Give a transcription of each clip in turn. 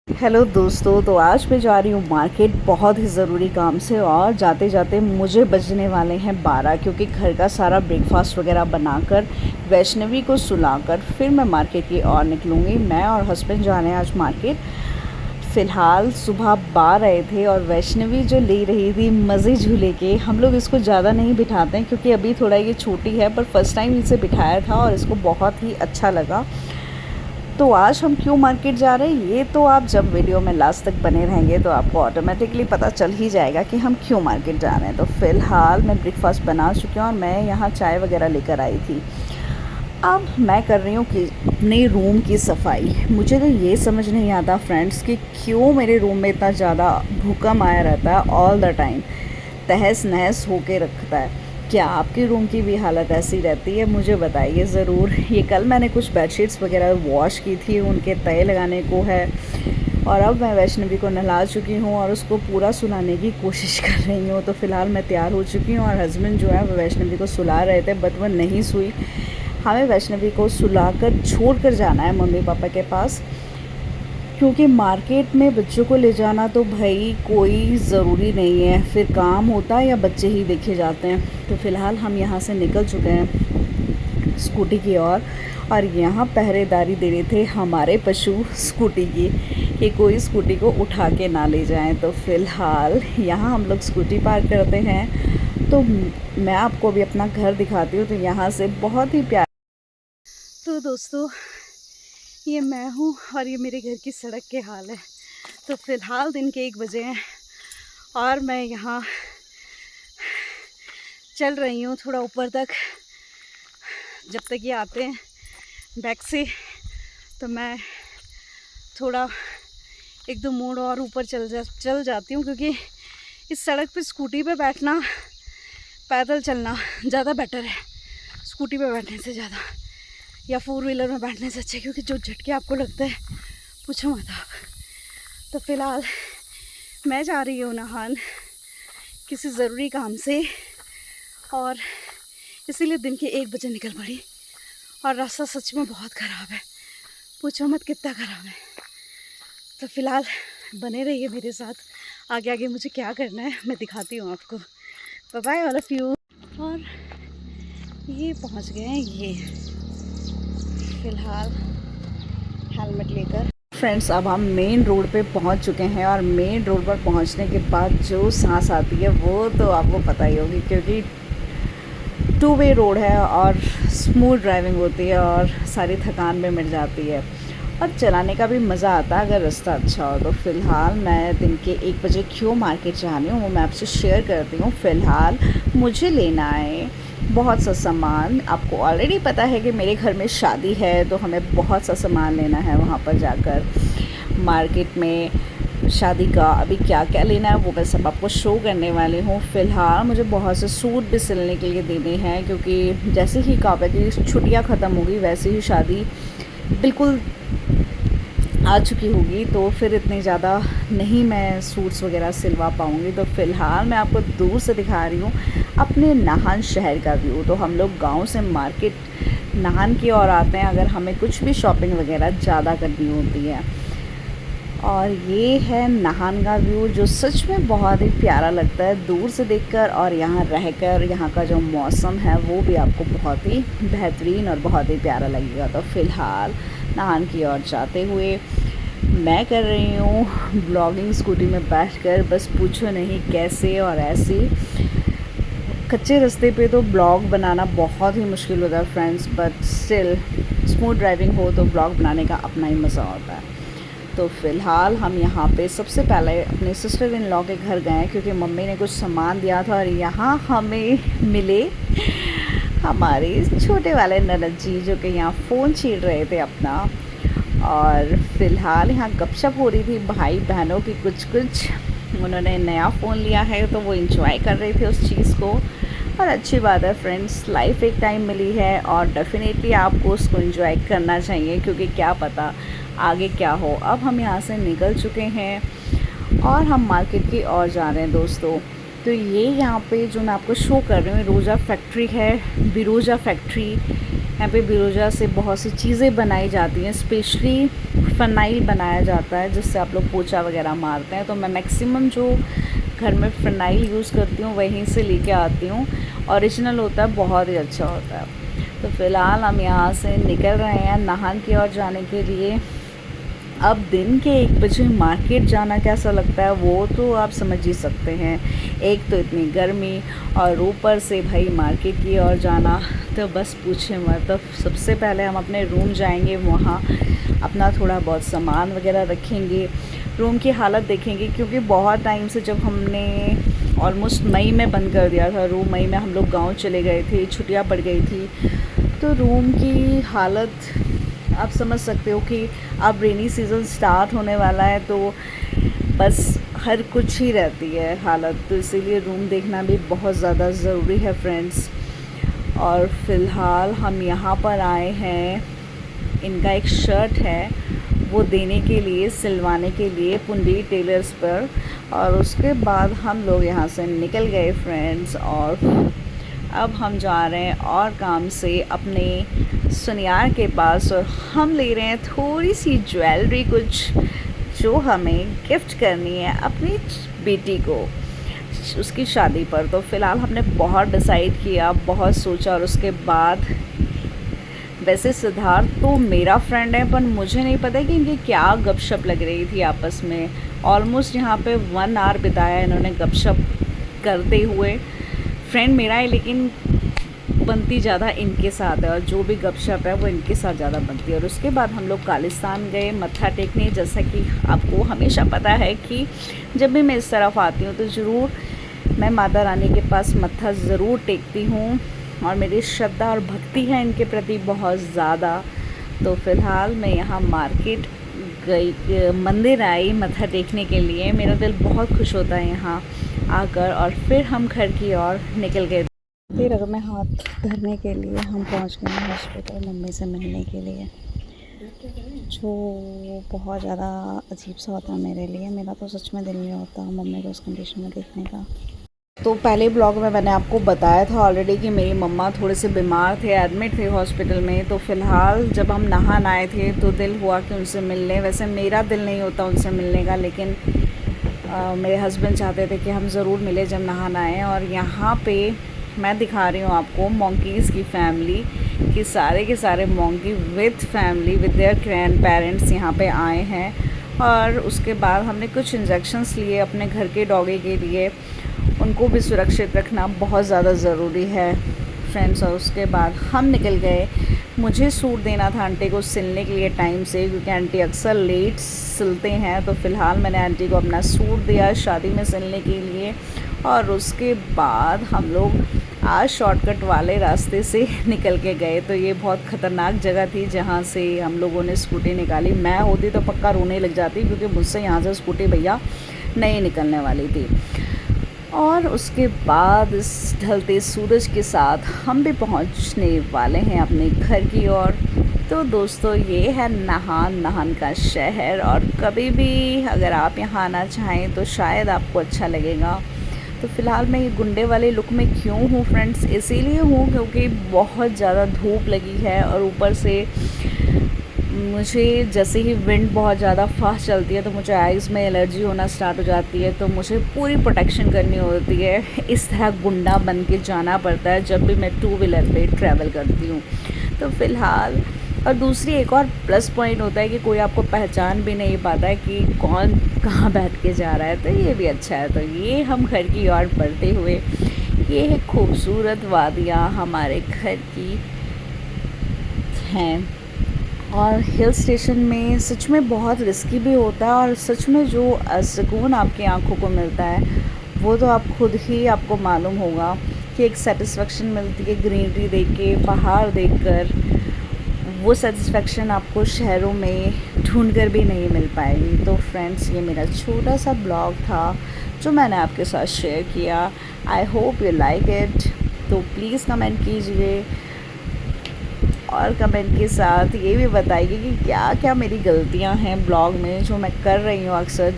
Hello दोस्तों, तो आज मैं जा रही हूँ मार्केट बहुत ही ज़रूरी काम से। और जाते जाते मुझे बजने वाले हैं 12, क्योंकि घर का सारा ब्रेकफास्ट वगैरह बनाकर वैष्णवी को सुलाकर फिर मैं मार्केट की ओर निकलूँगी। मैं और हस्बैंड जा रहे हैं आज मार्केट। फ़िलहाल सुबह 12 रहे थे और वैष्णवी जो ले रही थी मज़े झूले के। हम लोग इसको ज़्यादा नहीं बिठाते हैं क्योंकि अभी थोड़ा ये छोटी है, पर फर्स्ट टाइम इसे बिठाया था और इसको बहुत ही अच्छा लगा। तो आज हम क्यों मार्केट जा रहे हैं, ये तो आप जब वीडियो में लास्ट तक बने रहेंगे तो आपको ऑटोमेटिकली पता चल ही जाएगा कि हम क्यों मार्केट जा रहे हैं। तो फ़िलहाल मैं ब्रेकफास्ट बना चुकी हूँ और मैं यहाँ चाय वगैरह लेकर आई थी। अब मैं कर रही हूँ कि अपने रूम की सफाई। मुझे तो ये समझ नहीं आता फ्रेंड्स कि क्यों मेरे रूम में इतना ज़्यादा भूकंप आया रहता है ऑल द टाइम, तहस नहस होके रखता है। क्या आपके रूम की भी हालत ऐसी रहती है? मुझे बताइए ज़रूर। ये कल मैंने कुछ बेडशीट्स वगैरह वॉश की थी, उनके तय लगाने को है। और अब मैं वैष्णवी को नहला चुकी हूँ और उसको पूरा सुलाने की कोशिश कर रही हूँ। तो फ़िलहाल मैं तैयार हो चुकी हूँ और हस्बैंड जो है वो वैष्णवी को सुला रहे थे, बट वह नहीं सोई। हमें वैष्णवी को सुलाकर छोड़ कर जाना है मम्मी पापा के पास, क्योंकि मार्केट में बच्चों को ले जाना तो भाई कोई ज़रूरी नहीं है, फिर काम होता है या बच्चे ही देखे जाते हैं। तो फ़िलहाल हम यहाँ से निकल चुके हैं स्कूटी की ओर और यहाँ पहरेदारी दे रहे थे हमारे पशु स्कूटी की कि कोई स्कूटी को उठा के ना ले जाएं। तो फ़िलहाल यहाँ हम लोग स्कूटी पार्क करते हैं। तो मैं आपको भी अपना घर दिखाती हूँ। तो यहाँ से बहुत ही प्यार। तो दोस्तों, ये मैं हूँ और ये मेरे घर की सड़क के हाल है। तो फ़िलहाल दिन के 1 बजे हैं और मैं यहाँ चल रही हूँ थोड़ा ऊपर तक। जब तक ये आते हैं बैक से तो मैं थोड़ा 1-2 मोड़ और ऊपर चल जाती हूँ, क्योंकि इस सड़क पे स्कूटी पे बैठना, पैदल चलना ज़्यादा बेटर है स्कूटी पे बैठने से ज़्यादा, या 4 व्हीलर में बैठने से अच्छा, क्योंकि जो झटके आपको लगते हैं पूछो मत आप। तो फ़िलहाल मैं जा रही हूँ नहान किसी ज़रूरी काम से, और इसीलिए दिन के 1 बजे निकल पड़ी। और रास्ता सच में बहुत ख़राब है, पूछो मत कितना ख़राब है। तो फ़िलहाल बने रहिए मेरे साथ, आगे आगे मुझे क्या करना है मैं दिखाती हूँ आपको। Bye bye all of you. और ये पहुँच गए हैं ये फ़िलहाल हेलमेट लेकर। फ्रेंड्स, अब हम मेन रोड पे पहुंच चुके हैं और मेन रोड पर पहुंचने के बाद जो सांस आती है वो तो आपको पता ही होगी, क्योंकि 2 वे रोड है और स्मूथ ड्राइविंग होती है और सारी थकान भी मिट जाती है और चलाने का भी मज़ा आता है अगर रास्ता अच्छा हो। तो फ़िलहाल मैं दिन के 1 बजे क्यों मार्केट जा रही हूँ वो मैं आपसे शेयर करती हूँ। फ़िलहाल मुझे लेना है बहुत सा सामान। आपको ऑलरेडी पता है कि मेरे घर में शादी है, तो हमें बहुत सा सामान लेना है वहाँ पर जाकर मार्केट में शादी का। अभी क्या क्या लेना है वो मैं सब आपको शो करने वाली हूँ। फ़िलहाल मुझे बहुत से सूट भी सिलने के लिए देने हैं, क्योंकि जैसे ही काव्या की छुट्टियाँ ख़त्म होगी वैसे ही शादी बिल्कुल आ चुकी होगी, तो फिर इतने ज़्यादा नहीं मैं सूट्स वगैरह सिलवा पाऊँगी। तो फ़िलहाल मैं आपको दूर से दिखा रही हूँ अपने नाहन शहर का व्यू। तो हम लोग गांव से मार्केट नाहन की ओर आते हैं अगर हमें कुछ भी शॉपिंग वगैरह ज़्यादा करनी होती है। और ये है नाहन का व्यू, जो सच में बहुत ही प्यारा लगता है दूर से देखकर, और यहाँ रहकर यहाँ का जो मौसम है वो भी आपको बहुत ही बेहतरीन और बहुत ही प्यारा लगेगा। तो फ़िलहाल नाहन की ओर जाते हुए मैं कर रही हूँ ब्लॉगिंग स्कूटी में बैठकर। बस पूछो नहीं कैसे और ऐसे। कच्चे रास्ते पे तो ब्लॉग बनाना बहुत ही मुश्किल होता है friends, but still smooth driving हो तो ब्लॉग बनाने का अपना ही मज़ा होता है। तो फ़िलहाल हम यहाँ पे सबसे पहले अपने सिस्टर इन लॉ के घर गए, क्योंकि मम्मी ने कुछ सामान दिया था और यहाँ हमें मिले हमारे छोटे वाले ननद जी, जो कि यहाँ फ़ोन छीन रहे थे अपना। और फ़िलहाल यहाँ गपशप हो रही थी भाई बहनों की कुछ। उन्होंने नया फ़ोन लिया है तो वो इंजॉय कर रहे थे उस चीज़ को। और अच्छी बात है फ्रेंड्स, लाइफ एक टाइम मिली है और डेफिनेटली आपको उसको इंजॉय करना चाहिए, क्योंकि क्या पता आगे क्या हो। अब हम यहाँ से निकल चुके हैं और हम मार्केट की ओर जा रहे हैं दोस्तों। तो ये यहाँ पे जो मैं आपको शो कर रही हूँ रोज़ा फैक्ट्री है, बिरोजा फैक्ट्री। यहाँ पे बिरोजा से बहुत सी चीज़ें बनाई जाती हैं, स्पेशली फ़नाइल बनाया जाता है जिससे आप लोग पोछा वगैरह मारते हैं। तो मैं मैक्सिमम जो घर में फ़नाइल यूज़ करती हूँ वहीं से लेके आती हूँ। ओरिजिनल होता है, बहुत ही अच्छा होता है। तो फ़िलहाल हम यहाँ से निकल रहे हैं नाहन की ओर जाने के लिए। अब दिन के 1 बजे मार्केट जाना कैसा लगता है वो तो आप समझ ही सकते हैं। एक तो इतनी गर्मी और ऊपर से भाई मार्केट की ओर जाना, तो बस पूछे मत। तो सबसे पहले हम अपने रूम जाएंगे, वहाँ अपना थोड़ा बहुत सामान वगैरह रखेंगे, रूम की हालत देखेंगे, क्योंकि बहुत टाइम से जब हमने ऑलमोस्ट मई में बंद कर दिया था रूम। मई में हम लोग गाँव चले गए थे, छुट्टियाँ पड़ गई थी, तो रूम की हालत आप समझ सकते हो कि अब रेनी सीज़न स्टार्ट होने वाला है, तो बस हर कुछ ही रहती है हालत। तो इसीलिए रूम देखना भी बहुत ज़्यादा ज़रूरी है फ्रेंड्स। और फ़िलहाल हम यहाँ पर आए हैं, इनका एक शर्ट है वो देने के लिए, सिलवाने के लिए पुंडी टेलर्स पर। और उसके बाद हम लोग यहाँ से निकल गए फ्रेंड्स। और अब हम जा रहे हैं और काम से अपने सुनियार के पास, और हम ले रहे हैं थोड़ी सी ज्वेलरी कुछ जो हमें गिफ्ट करनी है अपनी बेटी को उसकी शादी पर। तो फ़िलहाल हमने बहुत डिसाइड किया, बहुत सोचा, और उसके बाद वैसे सिद्धार्थ तो मेरा फ्रेंड है, पर मुझे नहीं पता कि इनकी क्या गपशप लग रही थी आपस में। ऑलमोस्ट यहाँ पे 1 आवर बिताया इन्होंने गपशप करते हुए। फ्रेंड मेरा है लेकिन बनती ज़्यादा इनके साथ है, और जो भी गपशप है वो इनके साथ ज़्यादा बनती है। और उसके बाद हम लोग कालिस्तान गए मत्था टेकने। जैसा कि आपको हमेशा पता है कि जब भी मैं इस तरफ आती हूँ तो ज़रूर मैं माता रानी के पास मत्था ज़रूर टेकती हूँ, और मेरी श्रद्धा और भक्ति है इनके प्रति बहुत ज़्यादा। तो फ़िलहाल मैं यहाँ मार्केट गई, मंदिर आई मत्था टेकने के लिए। मेरा दिल बहुत खुश होता है यहाँ आकर। और फिर हम घर की ओर निकल गए। फिर रग में हाथ धरने के लिए हम पहुँच गए हैं हॉस्पिटल मम्मी से मिलने के लिए, जो बहुत ज़्यादा अजीब सा होता है मेरे लिए। मेरा तो सच में दिल नहीं होता मम्मी को उस कंडीशन में देखने का। तो पहले ब्लॉग में मैंने आपको बताया था ऑलरेडी कि मेरी मम्मा थोड़े से बीमार थे, एडमिट थे हॉस्पिटल में। तो फ़िलहाल जब हम नाहन आए थे तो दिल हुआ कि उनसे मिलने। वैसे मेरा दिल नहीं होता उनसे मिलने का, लेकिन मेरे हस्बैंड चाहते थे कि हम ज़रूर मिले जब नाहन आए। और यहाँ पे मैं दिखा रही हूँ आपको मोंकीज़ की फैमिली, कि सारे के सारे monkey with family with their grand parents यहाँ पे आए हैं। और उसके बाद हमने कुछ इंजेक्शंस लिए अपने घर के डॉगी के लिए, उनको भी सुरक्षित रखना बहुत ज़्यादा ज़रूरी है फ्रेंड्स। और उसके बाद हम निकल गए। मुझे सूट देना था आंटी को सिलने के लिए टाइम से, क्योंकि आंटी अक्सर लेट सिलते हैं। तो फ़िलहाल मैंने आंटी को अपना सूट दिया शादी में सिलने के लिए। और उसके बाद हम लोग आज शॉर्टकट वाले रास्ते से निकल के गए। तो ये बहुत ख़तरनाक जगह थी जहाँ से हम लोगों ने स्कूटी निकाली। मैं होती तो पक्का रोने लग जाती, क्योंकि मुझसे यहाँ से स्कूटी भैया नहीं निकलने वाली थी। और उसके बाद इस ढलते सूरज के साथ हम भी पहुंचने वाले हैं अपने घर की ओर। तो दोस्तों ये है नाहन का शहर, और कभी भी अगर आप यहाँ आना चाहें तो शायद आपको अच्छा लगेगा। तो फ़िलहाल मैं ये गुंडे वाले लुक में क्यों हूँ फ्रेंड्स, इसीलिए हूँ क्योंकि बहुत ज़्यादा धूप लगी है, और ऊपर से मुझे जैसे ही विंड बहुत ज़्यादा फास्ट चलती है तो मुझे आइज़ में एलर्जी होना स्टार्ट हो जाती है। तो मुझे पूरी प्रोटेक्शन करनी होती है, इस तरह गुंडा बन के जाना पड़ता है जब भी मैं 2 व्हीलर पे ट्रैवल करती हूँ। तो फ़िलहाल और दूसरी एक और प्लस पॉइंट होता है कि कोई आपको पहचान भी नहीं पाता है कि कौन कहाँ बैठ के जा रहा है, तो ये भी अच्छा है। तो ये हम घर की ओर बढ़ते हुए, ये है खूबसूरत वादियाँ हमारे घर की हैं। और हिल स्टेशन में सच में बहुत रिस्की भी होता है, और सच में जो सुकून आपकी आंखों को मिलता है वो तो आप खुद ही आपको मालूम होगा कि एक सेटिस्फेक्शन मिलती है ग्रीनरी देख के, पहाड़ देखकर। वो सेटिस्फेक्शन आपको शहरों में ढूंढ कर भी नहीं मिल पाएगी। तो फ्रेंड्स ये मेरा छोटा सा ब्लॉग था जो मैंने आपके साथ शेयर किया। I hope you like it. तो प्लीज़ कमेंट कीजिए, और कमेंट के साथ ये भी बताइए कि क्या क्या मेरी गलतियां हैं ब्लॉग में जो मैं कर रही हूँ अक्सर,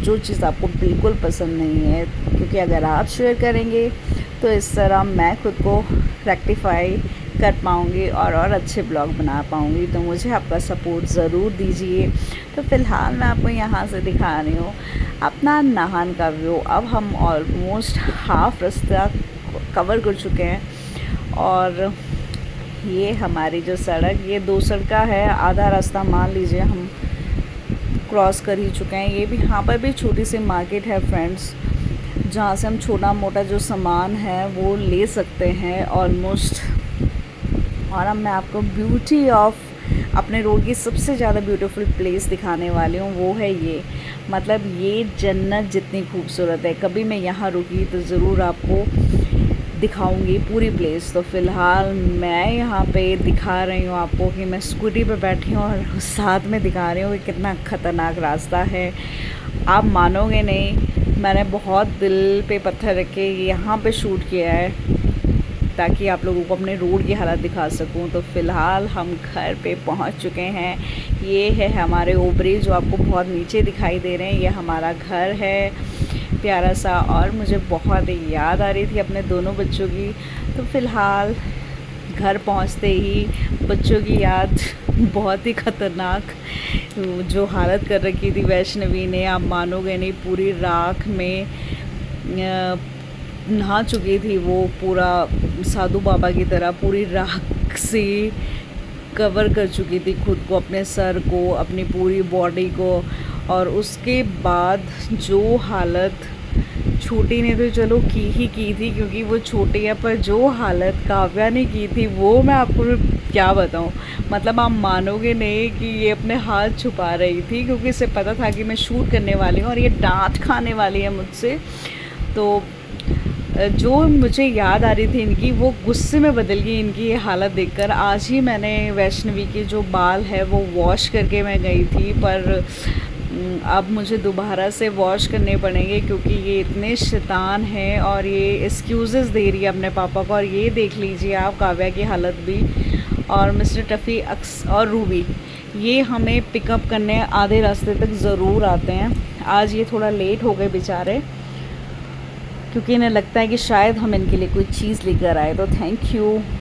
जो चीज़ आपको बिल्कुल पसंद नहीं है। क्योंकि अगर आप शेयर करेंगे तो इस तरह मैं खुद को रेक्टिफाई कर पाऊँगी और अच्छे ब्लॉग बना पाऊँगी। तो मुझे आपका सपोर्ट ज़रूर दीजिए। तो फ़िलहाल मैं आपको यहाँ से दिखा रही हूँ अपना नाहन का व्यू। अब हम ऑलमोस्ट हाफ़ रास्ता कवर कर चुके हैं और ये हमारी जो सड़क, ये 2 सड़का है, आधा रास्ता मान लीजिए हम क्रॉस कर ही चुके हैं। ये भी यहाँ पर भी छोटी सी मार्केट है फ्रेंड्स, जहाँ से हम छोटा मोटा जो सामान है वो ले सकते हैं ऑलमोस्ट। और अब मैं आपको ब्यूटी ऑफ अपने रोड की सबसे ज़्यादा ब्यूटीफुल प्लेस दिखाने वाली हूँ, वो है ये। मतलब ये जन्नत जितनी खूबसूरत है, कभी मैं यहाँ रुकी तो ज़रूर आपको दिखाऊंगी पूरी प्लेस। तो फ़िलहाल मैं यहाँ पे दिखा रही हूँ आपको कि मैं स्कूटी पे बैठी हूँ और साथ में दिखा रही हूँ कि कितना ख़तरनाक रास्ता है। आप मानोगे नहीं, मैंने बहुत दिल पे पत्थर रख के यहाँ पे शूट किया है ताकि आप लोगों को अपने रोड की हालत दिखा सकूं। तो फ़िलहाल हम घर पे पहुंच चुके हैं। ये है हमारे ओबरे जो आपको बहुत नीचे दिखाई दे रहे हैं, ये हमारा घर है प्यारा सा। और मुझे बहुत याद आ रही थी अपने दोनों बच्चों की। तो फ़िलहाल घर पहुंचते ही बच्चों की याद बहुत ही ख़तरनाक जो हालत कर रखी थी वैष्णवी ने, आप मानोगे नहीं, पूरी राख में नहा चुकी थी वो, पूरा साधु बाबा की तरह पूरी राख से कवर कर चुकी थी खुद को, अपने सर को, अपनी पूरी बॉडी को। और उसके बाद जो हालत छोटी ने तो चलो की थी क्योंकि वो छोटी है, पर जो हालत काव्या ने की थी वो मैं आपको क्या बताऊं। मतलब आप मानोगे नहीं कि ये अपने हाथ छुपा रही थी क्योंकि इसे पता था कि मैं शूट करने वाली हूँ और ये डांट खाने वाली है मुझसे। तो जो मुझे याद आ रही थी इनकी, वो गुस्से में बदल गई इनकी ये हालत देखकर। आज ही मैंने वैष्णवी के जो बाल है वो वॉश करके मैं गई थी, पर अब मुझे दोबारा से वॉश करने पड़ेंगे क्योंकि ये इतने शैतान हैं और ये एक्सक्यूज़ेस दे रही है अपने पापा को। और ये देख लीजिए आप काव्या की हालत भी, और मिस्टर टफ़ी और रूबी, ये हमें पिकअप करने आधे रास्ते तक ज़रूर आते हैं। आज ये थोड़ा लेट हो गए बेचारे क्योंकि इन्हें लगता है कि शायद हम इनके लिए कोई चीज़ लेकर आए। तो थैंक यू।